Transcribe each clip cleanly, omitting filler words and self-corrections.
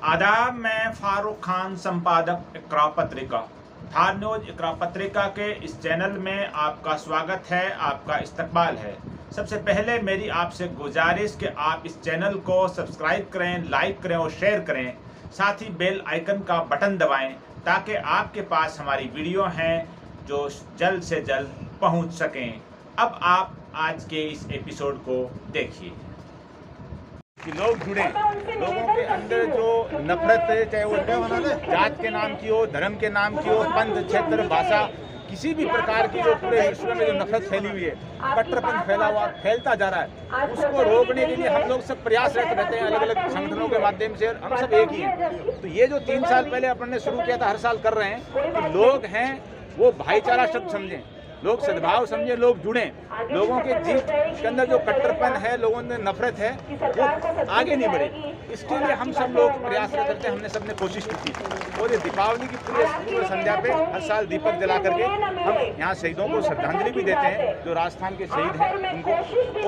आदाब, मैं फारूक खान, संपादक इकरा पत्रिका। थार न्यूज इकरा पत्रिका के इस चैनल में आपका स्वागत है, आपका इस्तकबाल है। सबसे पहले मेरी आपसे गुजारिश कि आप इस चैनल को सब्सक्राइब करें, लाइक करें और शेयर करें। साथ ही बेल आइकन का बटन दबाएं ताकि आपके पास हमारी वीडियो हैं जो जल्द से जल्द पहुंच सकें। अब आप आज के इस एपिसोड को देखिए कि लोग जुड़े, लोगों के अंदर जो नफरत है, चाहे वो जात के नाम की हो, धर्म के नाम की हो, पंथ, क्षेत्र, भाषा, किसी भी प्रकार की जो पूरे विश्व में जो नफरत फैली हुई है, कट्टरपंथ फैलता जा रहा है, उसको रोकने के लिए हम लोग सब प्रयासरत रहते हैं अलग अलग संगठनों के माध्यम से। हम सब एक ही हैं। तो ये जो 3 साल पहले अपन ने शुरू किया था, हर साल कर रहे हैं कि लोग हैं वो भाईचारा शब्द समझें, लोग सद्भाव समझे, लोग जुड़े, लोगों के जीव के अंदर जो कट्टरपन है, लोगों में नफरत है, वो आगे नहीं बढ़े। इसके लिए हम सब लोग प्रयास करते हैं। हमने सबने कोशिश की थी और ये दीपावली की पूर्व संध्या पे हर साल दीपक जला करके हम यहाँ शहीदों को श्रद्धांजलि भी देते हैं, जो राजस्थान के शहीद हैं उनको,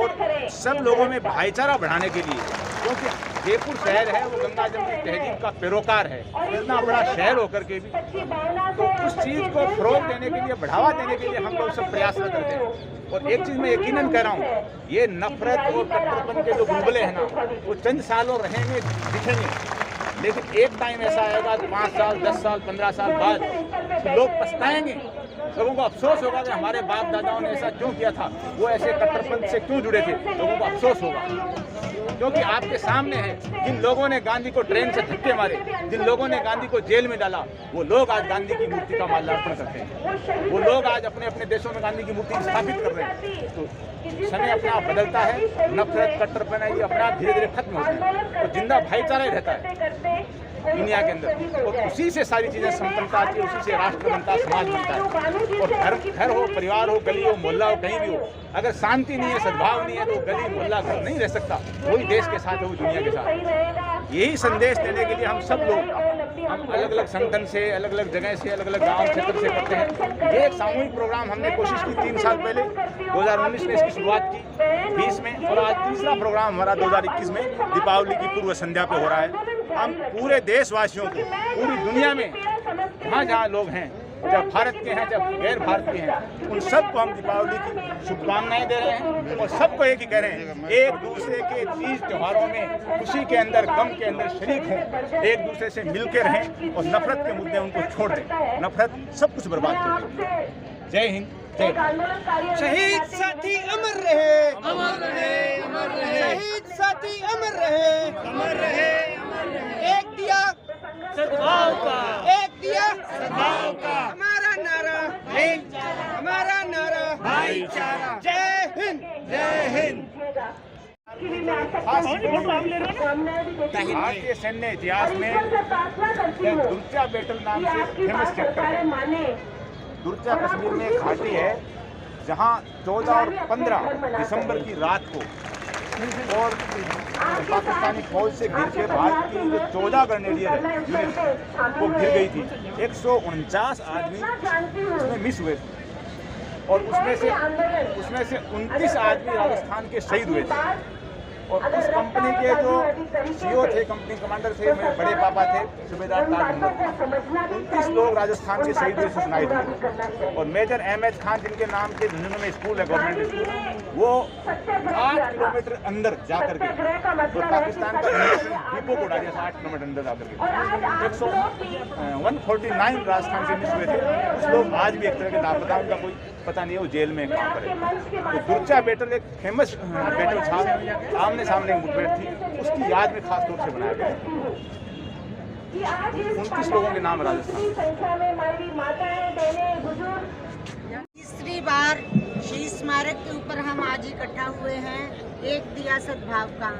और सब लोगों में भाईचारा बढ़ाने के लिए, क्योंकि जयपुर शहर है वो गंगा जमुनी तहजीब का पैरोकार है, इतना बड़ा शहर होकर के भी, तो उस चीज़ को फरोग देने के लिए, बढ़ावा देने के लिए हम लोग सब प्रयासरत रहते हैं। और एक चीज़ मैं यकीनन कह रहा हूँ, ये नफरत और कट्टरपन के जो बुलबुले हैं ना, वो चंद सालों रहेंगे, दिखेंगे, लेकिन एक टाइम ऐसा आएगा 5 साल, 10 साल, 15 साल बाद लोग पछताएंगे। लोगों को अफसोस होगा कि हमारे बाप दादाओं ने ऐसा क्यों किया था, वो ऐसे कट्टरपन से क्यों जुड़े थे। लोगों को अफसोस होगा, क्योंकि आपके सामने है जिन लोगों ने गांधी को ट्रेन से धक्के मारे, जिन लोगों ने गांधी को जेल में डाला, वो लोग आज गांधी की मूर्ति का माल्यार्पण करते हैं। वो लोग आज अपने अपने देशों में गांधी की मूर्ति स्थापित कर रहे हैं। तो समय अपना आप बदलता है, नफरत, कट्टरपन है, ये अपना आप धीरे धीरे खत्म होता है और जिंदा भाईचारा ही रहता है दुनिया के अंदर। और उसी से सारी चीज़ें संपन्नता आती है, उसी से राष्ट्र बनता है, समाज बनता है। और घर हो, परिवार हो, गली हो, मोहल्ला हो, कहीं भी हो, अगर शांति नहीं है, सद्भाव नहीं है, तो गली मोहल्ला घर नहीं रह सकता। वही देश के साथ है, वो दुनिया के साथ। यही संदेश देने के लिए हम सब लोग, हम अलग अलग संगठन से, अलग अलग जगह से, अलग अलग गाँव क्षेत्र से करते हैं। ये एक सामूहिक प्रोग्राम हमने कोशिश की 3 साल पहले, 2019 में इसकी शुरुआत की, 20 में, और आज तीसरा प्रोग्राम हमारा 2021 में दीपावली की पूर्व संध्या पे हो रहा है। हम पूरे देशवासियों को, पूरी दुनिया में जहाँ जहाँ लोग हैं, चाहे भारत के हैं चाहे गैर भारत के हैं, उन सबको हम दीपावली की शुभकामनाएं दे रहे हैं और सबको एक ही कह रहे हैं, एक दूसरे के तीज त्योहारों में खुशी के अंदर, गम के अंदर शरीक हों, एक दूसरे से मिल के रहें और नफरत के मुद्दे उनको छोड़ दें। नफरत सब कुछ बर्बाद कर देगी। जय हिंद, जय भारत। शहीद साथी अमर रहे, अमर रहे, अमर रहे, शहीद साथी अमर रहे, अमर रहे, एक दिया सद्भाव का, एक दिया सद्भाव का, हमारा नारा, हमारा नारा भाईचारा। जय हिंद, जय हिंद। भारतीय सैन्य इतिहास में दुर्चा बैटल नाम से फेमस चैप्टर है। दुर्चा कश्मीर में एक घाटी है जहां 14 और 15 दिसंबर की रात को और पाकिस्तानी फौज से घिर के भारत की जो 14 ग्रेनेडियर यूनिट वो घिर गई थी। 149 आदमी उसमें मिस हुए थे और उसमें से 29 आदमी राजस्थान के शहीद हुए थे। और उस कंपनी के जो सीईओ थे, कंपनी कमांडर थे, मेरे बड़े पापा थे, सूबेदार ताज महमूद। 29 लोग राजस्थान के शहीद हुए सुनाइट में। और मेजर अहमद खान, जिनके नाम के झुंझुनू में स्कूल है, गवर्नमेंट स्कूल, वो 8 किलोमीटर अंदर जाकर के तो पाकिस्तान का डिपो को डालिया, 8 किलोमीटर अंदर जाकर के 149 राजस्थान से मिस हुए थे। कुछ लोग आज भी एक तरह के लापता, उनका कोई पता नहीं है, वो जेल में काम करे। तो दुर्चा बैटल एक फेमस बैटल था, आमने सामने मुठभेड़ थी, उसकी याद में खास तौर से बनाया गया। 29 लोगों के नाम राजस्थान। तीसरी बार शहीद स्मारक के ऊपर हम आज इकट्ठा हुए हैं, एक दिया सद्भाव का।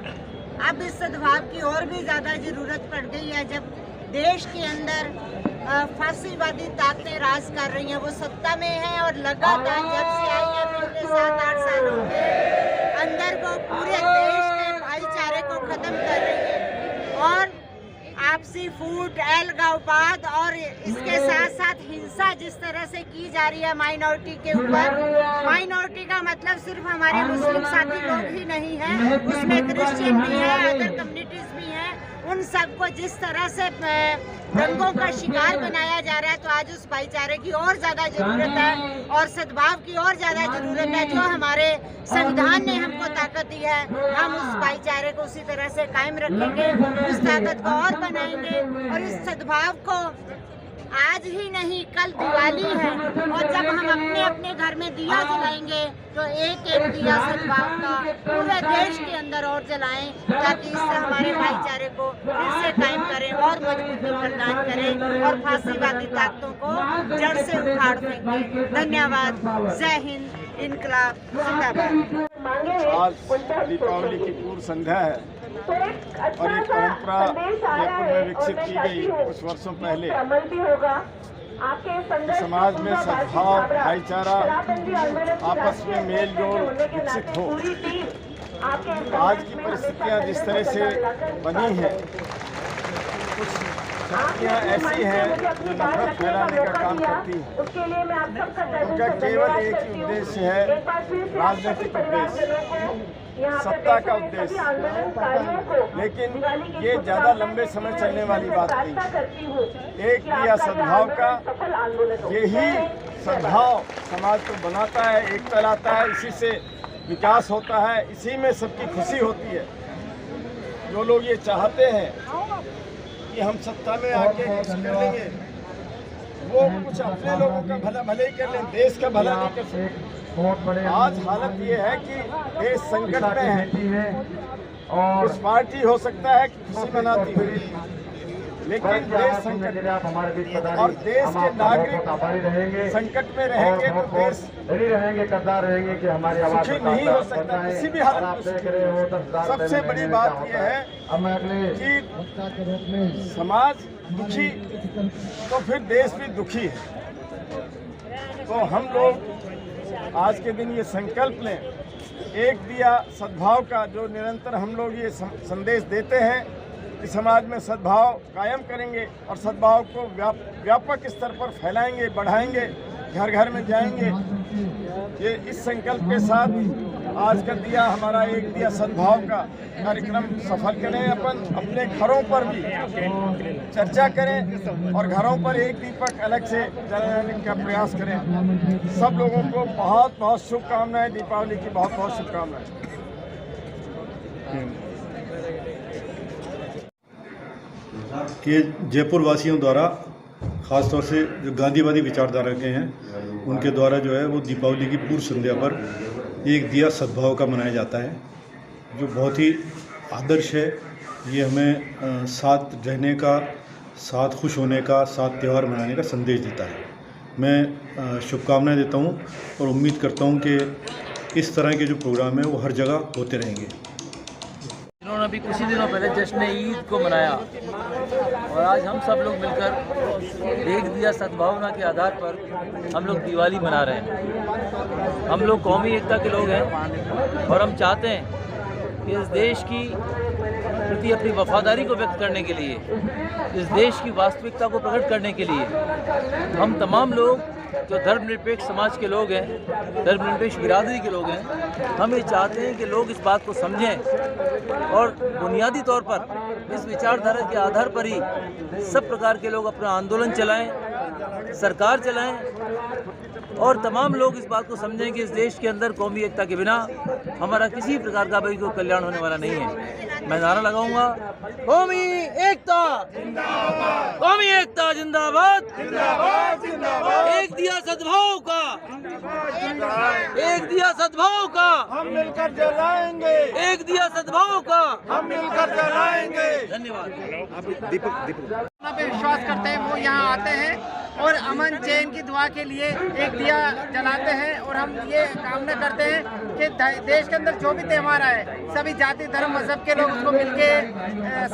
अब इस सद्भाव की और भी ज़्यादा ज़रूरत पड़ गई है, जब देश के अंदर फांसीवादी ताकतें राज कर रही हैं, वो सत्ता में हैं और लगातार जब से आई हैं पिछले 7-8 सालों के अंदर वो पूरे देश के भाईचारे को खत्म कर रही है। और आपसी फूट, अलगाववाद और इसके साथ साथ हिंसा जिस तरह से की जा रही है माइनॉरिटी के ऊपर। माइनॉरिटी का मतलब सिर्फ हमारे मुस्लिम साथी लोग ही नहीं है, उसमें क्रिश्चियन भी है, अदर कम्युनिटीज भी हैं। उन सबको जिस तरह से दंगों का शिकार बनाया जा रहा है, तो आज उस भाईचारे की और ज़्यादा ज़रूरत है और सद्भाव की और ज़्यादा ज़रूरत है। जो हमारे संविधान ने हमको ताकत दी है, हम उस भाईचारे को उसी तरह से कायम रखेंगे, उस ताकत को और बनाएंगे। और इस सद्भाव को आज ही नहीं, कल दिवाली है और जब हम अपने अपने घर में दिया जलाएंगे तो एक एक दिया सद्भाव का पूरे देश के अंदर और जलाएं, ताकि इससे हमारे भाईचारे को फिर से कायम करें और मजबूती प्रदान करें और फांसीवादी ताकतों को जड़ से उखाड़ फेंकें। धन्यवाद। जय हिंद, इनकलाब जिंदाबाद। आज दीपावली की पूर्व संध्या है और एक परंपरा जयपुर में विकसित की गई कुछ वर्षों पहले। समाज में सद्भाव, भाईचारा, आपस में मेल जोल विकसित हो। आज की परिस्थितियां जिस तरह से बनी हैं, कुछ शक्तियाँ ऐसी हैं जो नफरत फैलाने का काम करती हैं। उनका केवल एक ही उद्देश्य है, राजनीतिक उद्देश्य, सत्ता का उद्देश्य। लेकिन ये ज़्यादा लंबे समय चलने वाली बात नहीं। एक दिया सद्भाव का, यही सद्भाव समाज को बनाता है, एकता लाता है, इसी से विकास होता है, इसी में सबकी खुशी होती है। जो लोग ये चाहते हैं कि हम सत्ता में आके कुछ कर लेंगे, वो कुछ अपने लोगों का भले ही कर लें, देश का भला नहीं कर सकते। आज हालत ये है कि देश संकट में है और कुछ पार्टी हो सकता है कि खुशी मनाती है, लेकिन देश संकट और देश के नागरिक संकट में रहेंगे तो देश सुखी नहीं हो सकता किसी भी हालत में। सबसे बड़ी बात यह है कि समाज दुखी तो फिर देश भी दुखी है। तो हम लोग आज के दिन ये संकल्प लें, एक दिया सद्भाव का, जो निरंतर हम लोग ये संदेश देते हैं कि समाज में सद्भाव कायम करेंगे और सद्भाव को व्यापक स्तर पर फैलाएंगे, बढ़ाएंगे, घर घर में जाएंगे। ये इस संकल्प के साथ आज का दिया हमारा एक दिया सद्भाव का कार्यक्रम सफल करें। अपने घरों पर भी चर्चा करें और घरों पर एक दीपक अलग से जलाने का प्रयास करें। सब लोगों को बहुत बहुत शुभकामनाएं, दीपावली की बहुत बहुत शुभकामनाएं। कि जयपुर वासियों द्वारा ख़ासतौर से जो गांधीवादी विचारधारा के हैं, उनके द्वारा जो है वो दीपावली की पूर्व संध्या पर एक दिया सद्भाव का मनाया जाता है, जो बहुत ही आदर्श है। ये हमें साथ रहने का, साथ खुश होने का, साथ त्यौहार मनाने का संदेश देता है। मैं शुभकामनाएं देता हूँ और उम्मीद करता हूँ कि इस तरह के जो प्रोग्राम है वो हर जगह होते रहेंगे। इन्होंने अभी कुछ ही दिनों पहले जश्न ईद को मनाया और आज हम सब लोग मिलकर एक दिया सद्भावना के आधार पर हम लोग दिवाली मना रहे हैं। हम लोग कौमी एकता के लोग हैं और हम चाहते हैं कि इस देश की प्रति अपनी वफादारी को व्यक्त करने के लिए, इस देश की वास्तविकता को प्रकट करने के लिए हम तमाम लोग जो धर्मनिरपेक्ष समाज के लोग हैं, धर्मनिरपेक्ष बिरादरी के लोग हैं, हम ये चाहते हैं कि लोग इस बात को समझें और बुनियादी तौर पर इस विचारधारा के आधार पर ही सब प्रकार के लोग अपना आंदोलन चलाएं, सरकार चलाएं और तमाम लोग इस बात को समझें कि इस देश के अंदर कौमी एकता के बिना हमारा किसी प्रकार का भी कोई कल्याण होने वाला नहीं है। मैं नारा लगाऊंगा, कौमी एकता जिंदाबाद, कौमी एकता जिंदाबाद, जिंदाबाद जिंदाबाद। एक दिया सद्भाव का, एक दिया सद्भाव का हम मिलकर जलाएंगे, एक दिया सद्भाव का हम मिलकर जलाएंगे। धन्यवाद। पे विश्वास करते हैं वो यहाँ आते हैं और अमन चैन की दुआ के लिए एक दिया जलाते हैं। और हम ये कामना करते हैं कि देश के अंदर जो भी त्यौहार आए, सभी जाति धर्म मजहब के लोग उसको मिलके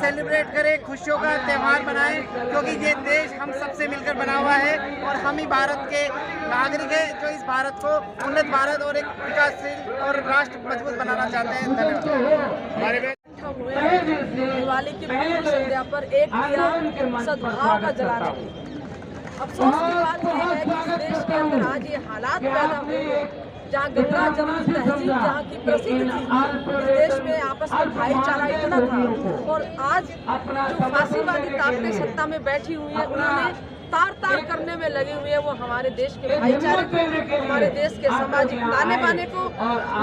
सेलिब्रेट करें, खुशियों का त्यौहार बनाएं, क्योंकि ये देश हम सबसे मिलकर बना हुआ है और हम ही भारत के नागरिक हैं जो इस भारत को उन्नत भारत और एक विकासशील और राष्ट्र मजबूत बनाना चाहते हैं। धन्यवाद। लोग हुए हैं दिवाली की पूर्व संध्या पर एक दिया सद्भाव का जलाने के लिए। अफसोस की बात यह है कि इस देश के अंदर आज ये हालात पैदा हुए हैं जहाँ गंगा जमुनी तहजीब जहाँ की प्रसिद्ध थी, इस देश में आपस में भाईचारा इतना था, और आज जो फांसीवादी ताकतें सत्ता में बैठी हुई है उन्होंने तार तार करने में लगे हुए हैं वो हमारे देश के भाईचारे को, हमारे देश के सामाजिक ताने बाने को।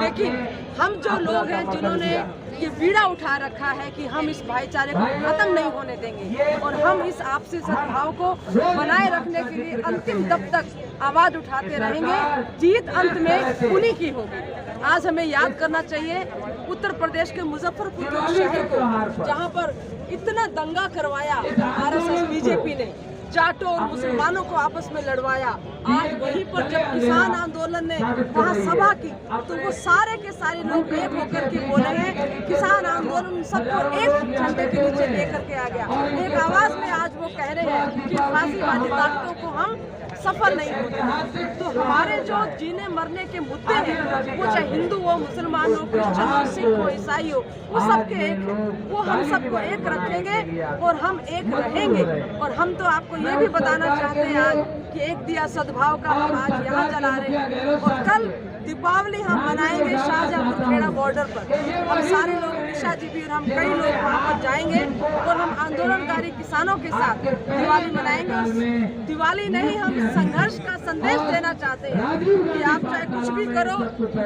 लेकिन हम जो लोग हैं जिन्होंने ये बीड़ा उठा रखा है कि हम इस भाईचारे को खत्म नहीं होने देंगे और हम इस आपसी सद्भाव को बनाए रखने के लिए अंतिम दम तक आवाज उठाते रहेंगे। जीत अंत में उन्हीं की होगी। आज हमें याद करना चाहिए उत्तर प्रदेश के मुजफ्फरपुर शहर को, जहाँ पर इतना दंगा करवाया आरएसएस बीजेपी ने, जाटों और मुसलमानों को आपस में लड़वाया। आज वहीं पर जब किसान आंदोलन ने वहाँ सभा की तो वो सारे के सारे लोग एक होकर के बोले हैं, किसान आंदोलन सबको एक झंडे के नीचे लेकर के आ गया। एक आवाज में आज वो कह रहे हैं कि फांसीवादी ताकतों को हम सफल नहीं होते। तो हमारे जो जीने मरने के मुद्दे हैं, वो चाहे हिंदू हो, मुसलमान हो, क्रिश्चियन हो, सिख हो, ईसाई हो, वो सबके एक है। वो हम सबको एक रखेंगे और हम एक रहेंगे। और हम तो आपको ये भी बताना चाहते हैं आज कि एक दिया सद्भाव का हम आज यहाँ जला रहे हैं और कल दीपावली हम मनाएंगे शाहजहाँपुर खेड़ा बॉर्डर पर। हम सारे लोग, निशा जी भी और हम कई लोग वहाँ पर जाएंगे और हम आंदोलनकारी किसानों के साथ दिवाली मनाएंगे। दिवाली नहीं, हम संघर्ष का संदेश देना चाहते हैं कि आप चाहे कुछ भी करो,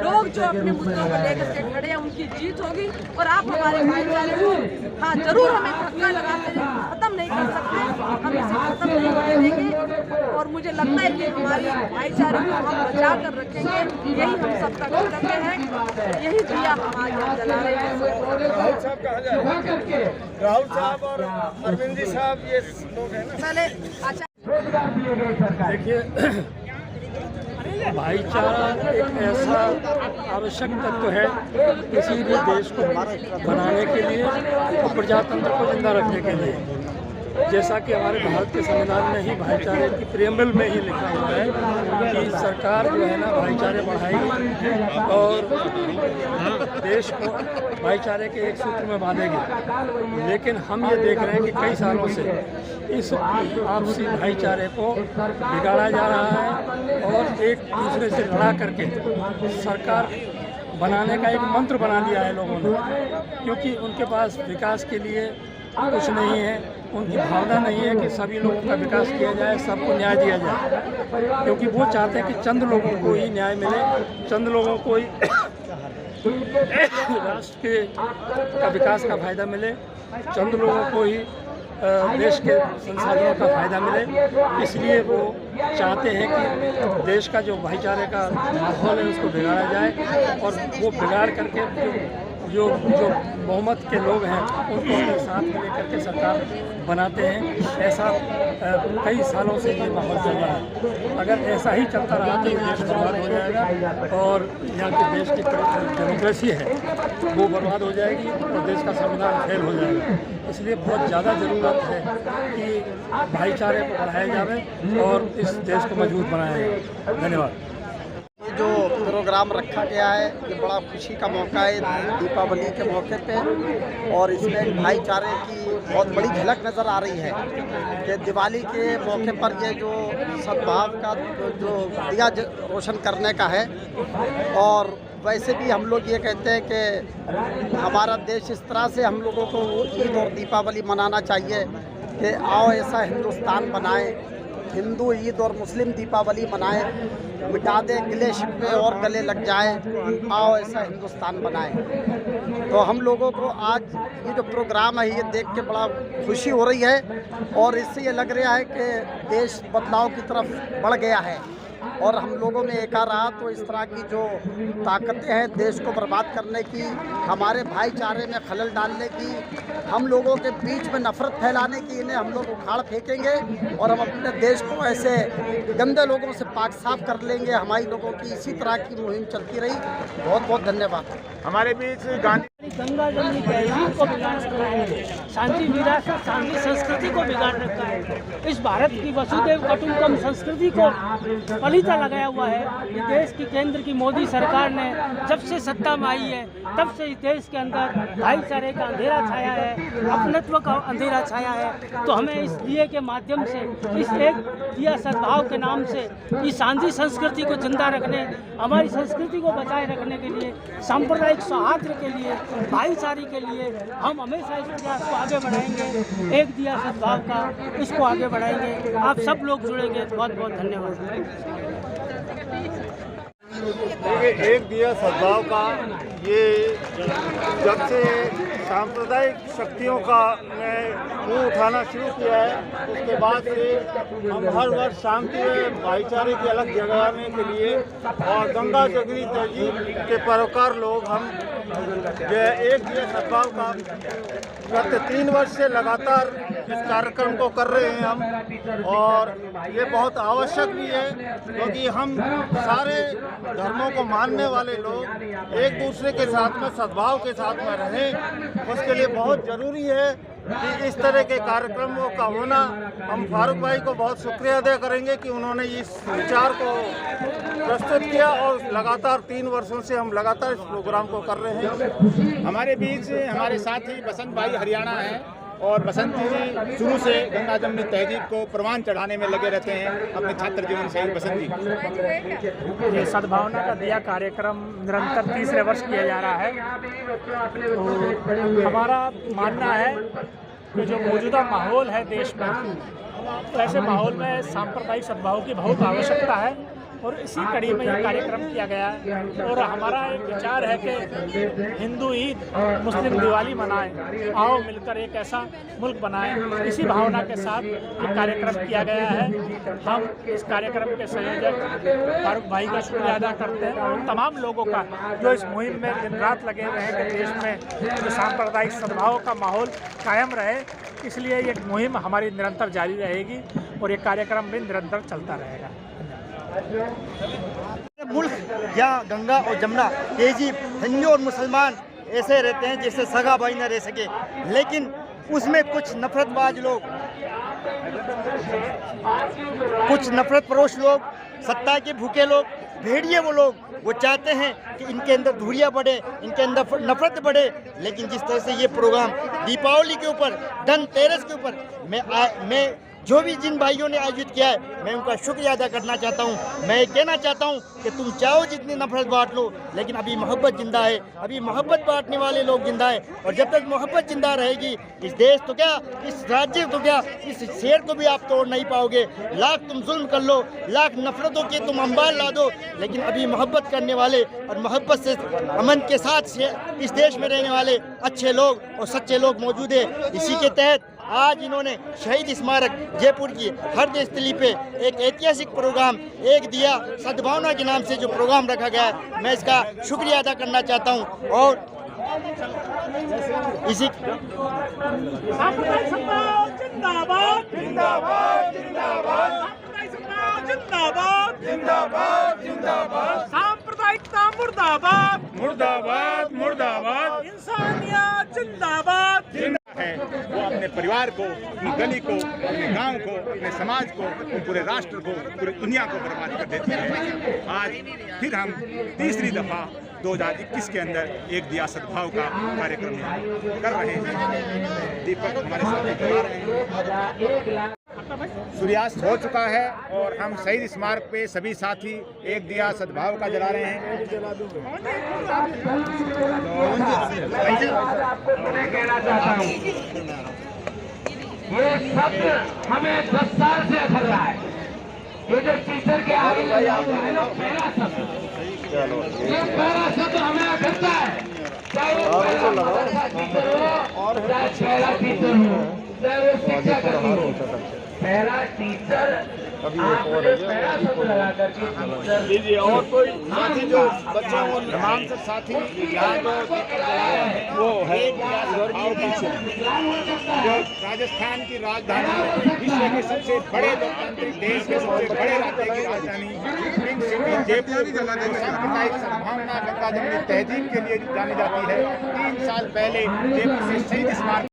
लोग जो अपने मुद्दों को लेकर के खड़े हैं उनकी जीत होगी और आप हमारे भाईचारे को, हाँ जरूर हमें धक्का लगाते खत्म नहीं कर सकते, हम इसे खत्म नहीं होने देंगे। और मुझे लगता है कि हमारी भाईचारे को हम बचा कर रखेंगे, यही हम सबका कर्तव्य है, यही दिया हम आज यहाँ जला रहे हैं। राहुल साहब और अरविंद जी साहब ये लोग हैं ना। पहले अच्छा देखिए, भाईचारा एक ऐसा आवश्यक तत्व है किसी भी देश को बनाने के लिए और प्रजातंत्र को जिंदा रखने के लिए। जैसा कि हमारे भारत के संविधान में ही भाईचारे की प्रियम्बल में ही लिखा हुआ है कि सरकार जो है ना भाईचारे बढ़ाएगी और देश को भाईचारे के एक सूत्र में बांधेगी। लेकिन हम ये देख रहे हैं कि कई सालों से इस आपसी भाईचारे को बिगाड़ा जा रहा है और एक दूसरे से लड़ा करके सरकार बनाने का एक मंत्र बना दिया है लोगों ने, क्योंकि उनके पास विकास के लिए कुछ नहीं है, उनकी भावना नहीं है कि सभी लोगों का विकास किया जाए, सबको न्याय दिया जाए, क्योंकि वो चाहते हैं कि चंद लोगों को ही न्याय मिले, चंद लोगों को ही राष्ट्र का विकास का फायदा मिले, चंद लोगों को ही देश के संसाधनों का फायदा मिले। इसलिए वो चाहते हैं कि देश का जो भाईचारे का माहौल है उसको बिगाड़ा जाए और वो बिगाड़ करके जो बहुमत के लोग हैं उनको अपने साथ में लेकर के सरकार बनाते हैं। ऐसा कई सालों से ये माहौल चल रहा है। अगर ऐसा ही चलता रहा तो ये देश बर्बाद हो जाएगा और यहाँ के देश की डेमोक्रेसी है वो बर्बाद हो जाएगी और देश का संविधान फेल हो जाएगा। इसलिए बहुत ज़्यादा ज़रूरत है कि भाईचारे को बढ़ाया जाए और इस देश को मजबूत बनाया जाए। धन्यवाद। जो प्रोग्राम रखा गया है ये बड़ा खुशी का मौका है दीपावली के मौके पे और इसमें भाईचारे की बहुत बड़ी झलक नज़र आ रही है कि दिवाली के मौके पर ये जो सद्भाव का जो दिया रोशन करने का है। और वैसे भी हम लोग ये कहते हैं कि हमारा देश इस तरह से हम लोगों को ईद और दीपावली मनाना चाहिए कि आओ ऐसा हिंदुस्तान बनाएं, हिंदू ईद और मुस्लिम दीपावली मनाएं, मिटा दें गिले शिकवे और गले लग जाए, आओ ऐसा हिंदुस्तान बनाएं। तो हम लोगों को आज ये जो प्रोग्राम है ये देख के बड़ा खुशी हो रही है और इससे ये लग रहा है कि देश बदलाव की तरफ बढ़ गया है और हम लोगों में एका रहा तो इस तरह की जो ताकतें हैं देश को बर्बाद करने की, हमारे भाईचारे में खलल डालने की, हम लोगों के बीच में नफरत फैलाने की, इन्हें हम लोग उखाड़ फेंकेंगे और हम अपने देश को ऐसे गंदे लोगों से पाक साफ कर लेंगे। हमारी लोगों की इसी तरह की मुहिम चलती रही। बहुत बहुत धन्यवाद। हमारे बीच गांधी गंगा जमुनी तहजीब को बिगाड़ रखा है, शांति विरासत शांति संस्कृति को बिगाड़ रखा है। इस भारत की वसुदेव कुटुंबकम संस्कृति को पलित अंगीठा लगाया हुआ है कि देश की केंद्र की मोदी सरकार ने जब से सत्ता में आई है तब से इस देश के अंदर भाईचारे का अंधेरा छाया है, अपनत्व का अंधेरा छाया है। तो हमें इस दिए के माध्यम से, इस एक दिया सद्भाव के नाम से इस सांझी संस्कृति को जिंदा रखने, हमारी संस्कृति को बचाए रखने के लिए, सांप्रदायिक सौहार्द के लिए, भाईचारे के लिए हम हमेशा इस प्रयास को आगे बढ़ाएंगे। एक दिया सद्भाव का इसको आगे बढ़ाएंगे। आप सब लोग जुड़ेंगे। बहुत बहुत धन्यवाद। देखिए, एक दिया सद्भाव का ये जब से सांप्रदायिक शक्तियों का मुंह उठाना शुरू किया है, उसके बाद से हम हर वर्ष शांति व भाईचारे की अलग जगाने के लिए और गंगा जगनी तहजीब के पैरोकार लोग हम एक दिया सद्भाव का गत 3 वर्ष से लगातार इस कार्यक्रम को कर रहे हैं हम। और ये बहुत आवश्यक भी है, क्योंकि हम सारे धर्मों को मानने वाले लोग एक दूसरे के साथ में सद्भाव के साथ में रहें। उसके लिए बहुत ज़रूरी है कि इस तरह के कार्यक्रमों का होना। हम फारूक भाई को बहुत शुक्रिया अदा करेंगे कि उन्होंने इस विचार को प्रस्तुत किया और लगातार 3 वर्षों से हम लगातार इस प्रोग्राम को कर रहे हैं। हमारे बीच हमारे साथी बसंत भाई हरियाणा हैं और बसंत जी शुरू से गंगा जमनी तहजीब को प्रवान चढ़ाने में लगे रहते हैं अपने छात्र जीवन से। बसंत जी, ये सद्भावना का दिया कार्यक्रम निरंतर 3रे वर्ष किया जा रहा है। तो हमारा मानना है कि जो मौजूदा माहौल है देश में, तो ऐसे माहौल में सांप्रदायिक सद्भाव की बहुत आवश्यकता है और इसी कड़ी में यह कार्यक्रम किया गया है। और हमारा एक विचार है कि हिंदू ईद, मुस्लिम दिवाली मनाएं, आओ मिलकर एक ऐसा मुल्क बनाएं। इसी भावना के साथ ये कार्यक्रम किया गया है। हम इस कार्यक्रम के संयोजक फारूक भाई का शुक्रिया अदा करते हैं और तमाम लोगों का जो इस मुहिम में दिन रात लगे हुए हैं कि देश में जो सांप्रदायिक सद्भाव का माहौल कायम रहे। इसलिए ये मुहिम हमारी निरंतर जारी रहेगी और ये कार्यक्रम भी निरंतर चलता रहेगा। मुल्क जहाँ गंगा और जमुना तहजीब हिंदू और मुसलमान ऐसे रहते हैं जैसे सगा भाई न रह सके, लेकिन उसमें कुछ नफरतबाज लोग, कुछ नफरत परोश लोग, सत्ता के भूखे लोग, भेड़िए वो चाहते हैं कि इनके अंदर धुरियाँ बढ़े, इनके अंदर नफरत बढ़े। लेकिन जिस तरह से ये प्रोग्राम दीपावली के ऊपर, धनतेरस के ऊपर मैं जो भी जिन भाइयों ने आयोजित किया है, मैं उनका शुक्रिया अदा करना चाहता हूँ। मैं ये कहना चाहता हूँ कि तुम चाहो जितनी नफरत बांट लो, लेकिन अभी मोहब्बत जिंदा है, अभी मोहब्बत बांटने वाले लोग जिंदा है। और जब तक मोहब्बत जिंदा रहेगी, इस देश तो क्या, इस राज्य तो क्या, इस शहर को भी आप तोड़ नहीं पाओगे। लाख तुम जुल्म कर लो, लाख नफरतों के तुम अंबार ला दो, लेकिन अभी मोहब्बत करने वाले और मोहब्बत से अमन के साथ इस देश में रहने वाले अच्छे लोग और सच्चे लोग मौजूद है। इसी के तहत आज इन्होंने शहीद स्मारक जयपुर की हरदे स्थली पे एक ऐतिहासिक प्रोग्राम एक दिया सद्भावना के नाम से जो प्रोग्राम रखा गया है, मैं इसका शुक्रिया अदा करना चाहता हूँ। और इसी सांप्रदायिकता मुर्दाबाद, मुर्दाबाद मुर्दाबाद, इंसानियत जिंदाबाद है। वो अपने परिवार को, अपनी गली को, अपने गांव को, अपने समाज को, पूरे राष्ट्र को, पूरी दुनिया को बर्बाद कर देती है। आज फिर हम तीसरी दफा 2021 के अंदर एक दिया सद्भाव का कार्यक्रम कर रहे हैं। दीपक हमारे साथ जला रहे हैं। सूर्यास्त हो चुका है और हम शहीद स्मारक पे सभी साथी एक दिया सद्भाव का जला रहे हैं। ये शब्द हमें 10 साल से असर रहा है। ये जो टीचर के आगे लगा हुआ है ना पहला शब्द, ये पहला शब्द हमें अखरता है। चाहे वो पहला टीचर हो, चाहे पहला टीचर हो, चाहे वो शिक्षक हो, पहला टीचर आपने पहला शब्द लगा करके और कोई साथी जो बच्चे वो तमाम से साथी यहाँ जो वो है जो राजस्थान की राजधानी, विश्व के सबसे बड़े लोकतांत्रिक देश के सबसे बड़े राज्य की राजधानी पिंक सिटी जयपुर सांप्रदायिक सद्भावना गंगा जमनी तहजीब के लिए जानी जाती है। 3 साल पहले जयपुर से शहीद स्मारक